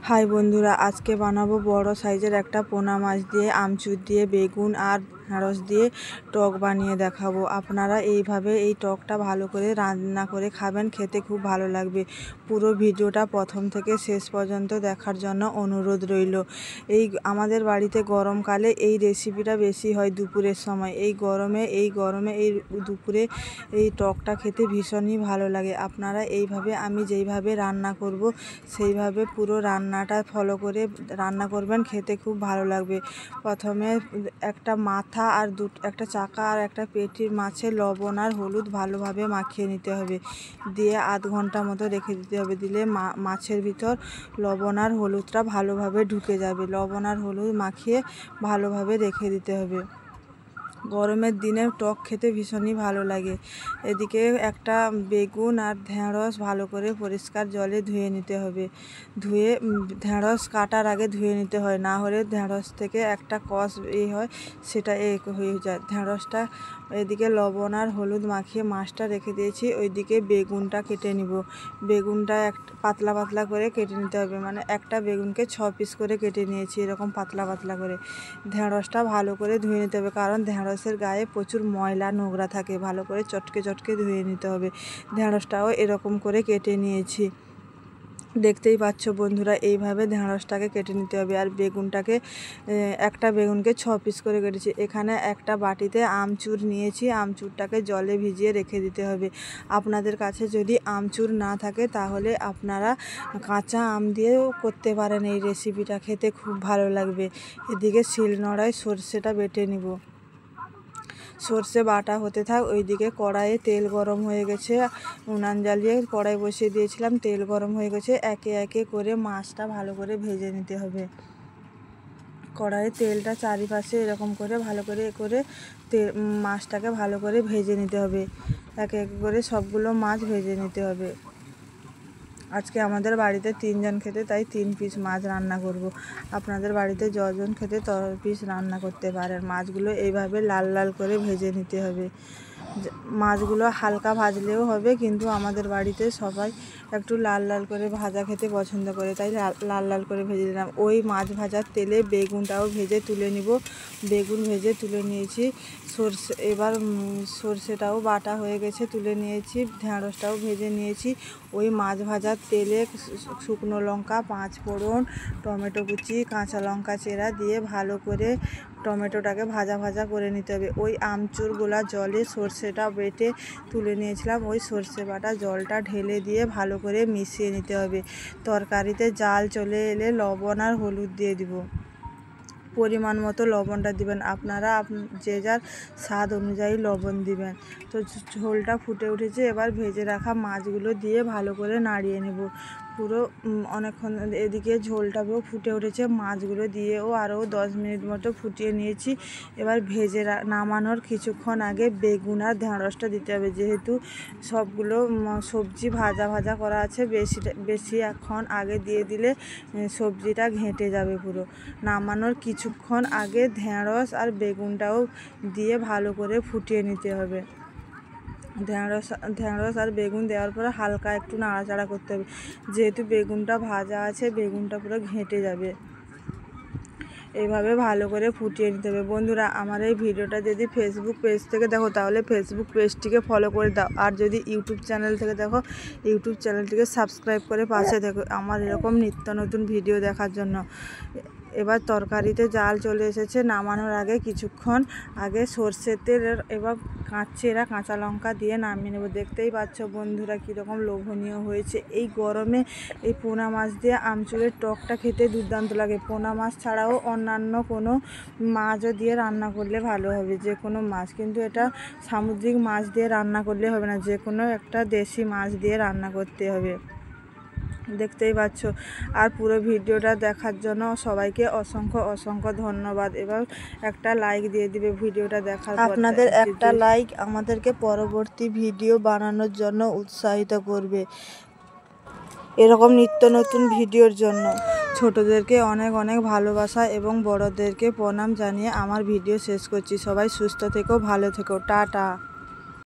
High বন্ধুরা, আজকে বানাবো বড় সাইজের একটা পোনা মাছ দিয়ে আমচুর দিয়ে বেগুন আর ঢেঁড়স দিয়ে টক বানিয়ে দেখাবো। আপনারা এইভাবে এই টকটা ভালো করে রান্না করে খাবেন, খেতে খুব ভালো লাগবে। পুরো ভিডিওটা প্রথম থেকে শেষ পর্যন্ত দেখার জন্য অনুরোধ রইল। আমাদের বাড়িতে গরমকালে এই রেসিপিটা বেশি হয় দুপুরের সময়। এই গরমে এই দুপুরে এই টকটা খেতে ভীষণই ভালো লাগে। আপনারা এইভাবে আমি যেইভাবে রান্না করব সেইভাবে পুরো রান্নাটা ফলো করে রান্না করবেন, খেতে খুব ভালো লাগবে। প্রথমে একটা মাথা আর একটা চাকা আর একটা পেটির মাছে লবণ আর হলুদ ভালোভাবে মাখিয়ে নিতে হবে, দিয়ে আধ ঘন্টা মতো রেখে দিতে হবে। দিলে মাছের ভিতর লবণ আর হলুদটা ভালোভাবে ঢুকে যাবে। লবণ আর হলুদ মাখিয়ে ভালোভাবে রেখে দিতে হবে। গরমের দিনে টক খেতে ভীষণই ভালো লাগে। এদিকে একটা বেগুন আর ঢেঁড়স ভালো করে পরিষ্কার জলে ধুয়ে নিতে হবে। ঢেঁড়স কাটার আগে ধুয়ে নিতে হয়, না হলে ঢেঁড়স থেকে একটা কষ হয়, সেটা হয়ে যায়। ঢেঁড়সটা এদিকে লবণ আর হলুদ মাখিয়ে মাছটা রেখে দিয়েছি। ওইদিকে বেগুনটা কেটে নিব। বেগুনটা পাতলা পাতলা করে কেটে নিতে হবে, মানে একটা বেগুনকে 6 পিস করে কেটে নিয়েছি এরকম পাতলা পাতলা করে। ঢেঁড়সটা ভালো করে ধুয়ে নিতে হবে, কারণ ঢেঁড়সের গায়ে প্রচুর ময়লা নোংরা থাকে। ভালো করে চটকে চটকে ধুয়ে নিতে হবে। ঢেঁড়সটাও এরকম করে কেটে নিয়েছি, দেখতেই পাচ্ছ বন্ধুরা। এইভাবে ঢেঁড়সটাকে কেটে নিতে হবে। আর বেগুনটাকে একটা বেগুনকে 6 পিস করে কেটেছি। এখানে একটা বাটিতে আমচুর নিয়েছি, আমচুরটাকে জলে ভিজিয়ে রেখে দিতে হবে। আপনাদের কাছে যদি আমচুর না থাকে তাহলে আপনারা কাঁচা আম দিয়েও করতে পারেন। এই রেসিপিটা খেতে খুব ভালো লাগবে। এদিকে শিলনোড়ায় সর্ষেটা বেটে নিব। সর্ষে বাটা হতে থাক। ওইদিকে কড়াইয়ে তেল গরম হয়ে গেছে, উনান জ্বালিয়ে কড়াই বসিয়ে দিয়েছিলাম। তেল গরম হয়ে গেছে, একে একে করে মাছটা ভালো করে ভেজে নিতে হবে। কড়াইয়ে তেলটা চারিপাশে এরকম করে ভালো করে মাছটাকে ভালো করে ভেজে নিতে হবে। একে একে করে সবগুলো মাছ ভেজে নিতে হবে। আজকে আমাদের বাড়িতে 3 জন খেতে, তাই 3 পিস মাছ রান্না করব। আপনাদের বাড়িতে যজন খেতে তত পিস রান্না করতে পারেন। মাছগুলো এইভাবে লাল লাল করে ভেজে নিতে হবে। মাছগুলো হালকা ভাজলেও হবে, কিন্তু আমাদের বাড়িতে সবাই একটু লাল লাল করে ভাজা খেতে পছন্দ করে, তাই লাল লাল করে ভেজে দিলাম। ওই মাছ ভাজার তেলে বেগুনটাও ভেজে তুলে নিব। বেগুন ভেজে তুলে নিয়েছি। এবার সর্ষেটাও বাটা হয়ে গেছে, তুলে নিয়েছি। ঢেঁড়সটাও ভেজে নিয়েছি। ওই মাছ ভাজার তেলে শুকনো লঙ্কা, 5 ফোড়ন, টমেটো কুচি, কাঁচা লঙ্কা চেরা দিয়ে ভালো করে টমেটোটাকে ভাজা ভাজা করে নিতে হবে। ওই আমচুরগুলা জলে সর্ষেটা বেটে তুলে নিয়েছিলাম, ওই সর্ষে বাটা জলটা ঢেলে দিয়ে ভালো করে মিশিয়ে নিতে হবে। তরকারিতে জাল চলে এলে লবণ আর হলুদ দিয়ে দিব। পরিমাণ মতো লবণটা দিবেন। আপনারা যে যার স্বাদ অনুযায়ী লবণ দিবেন। তো ঝোলটা ফুটে উঠেছে, এবার ভেজে রাখা মাছগুলো দিয়ে ভালো করে নাড়িয়ে নেব। পুরো অনেকক্ষণ এদিকে ঝোলটাও ফুটে উঠেছে, মাছগুলো দিয়েও আরও 10 মিনিট মতো ফুটিয়ে নিয়েছি। এবার নামানোর কিছুক্ষণ আগে বেগুন আর ঢেঁড়সটা দিতে হবে। যেহেতু সবগুলো সবজি ভাজা ভাজা করা আছে, বেশিক্ষণ আগে দিয়ে দিলে সবজিটা ঘেঁটে যাবে পুরো। নামানোর কিছুক্ষণ আগে ঢেঁড়স আর বেগুনটাও দিয়ে ভালো করে ফুটিয়ে নিতে হবে। ঢেঁড়স আর বেগুন দেওয়ার পরে হালকা একটু নাড়াচাড়া করতে হবে, যেহেতু বেগুনটা ভাজা আছে, বেগুনটা পুরো ঘেঁটে যাবে। এইভাবে ভালো করে ফুটিয়ে নিতে হবে। বন্ধুরা, আমার এই ভিডিওটা যদি ফেসবুক পেজ থেকে দেখো তাহলে ফেসবুক পেজটিকে ফলো করে দাও, আর যদি ইউটিউব চ্যানেল থেকে দেখো ইউটিউব চ্যানেলটিকে সাবস্ক্রাইব করে পাশে দেখো আমার এরকম নিত্য নতুন ভিডিও দেখার জন্য। এবার তরকারিতে জাল চলে এসেছে। নামানোর আগে কিছুক্ষণ আগে সর্ষের তেল এবার কাঁচা লঙ্কা দিয়ে নামিয়ে নেব। দেখতেই পাচ্ছ বন্ধুরা কীরকম লোভনীয় হয়েছে। এই গরমে এই পোনা মাছ দিয়ে আমচুরের টকটা খেতে দুর্দান্ত লাগে। পোনা মাছ ছাড়াও অন্যান্য কোনো মাছও দিয়ে রান্না করলে ভালো হবে, যে কোনো মাছ, কিন্তু এটা সামুদ্রিক মাছ দিয়ে রান্না করলে হবে না, যে কোনো একটা দেশি মাছ দিয়ে রান্না করতে হবে। দেখতেই পাচ্ছ। আর পুরো ভিডিওটা দেখার জন্য সবাইকে অসংখ্য অসংখ্য ধন্যবাদ। এবার একটা লাইক দিয়ে দিবে ভিডিওটা দেখার পর। আপনাদের একটা লাইক আমাদেরকে পরবর্তী ভিডিও বানানোর জন্য উৎসাহিত করবে, এরকম নিত্য নতুন ভিডিওর জন্য। ছোটদেরকে অনেক অনেক ভালোবাসা এবং বড়দেরকে প্রণাম জানিয়ে আমার ভিডিও শেষ করছি। সবাই সুস্থ থেকো, ভালো থেকো, টাটা।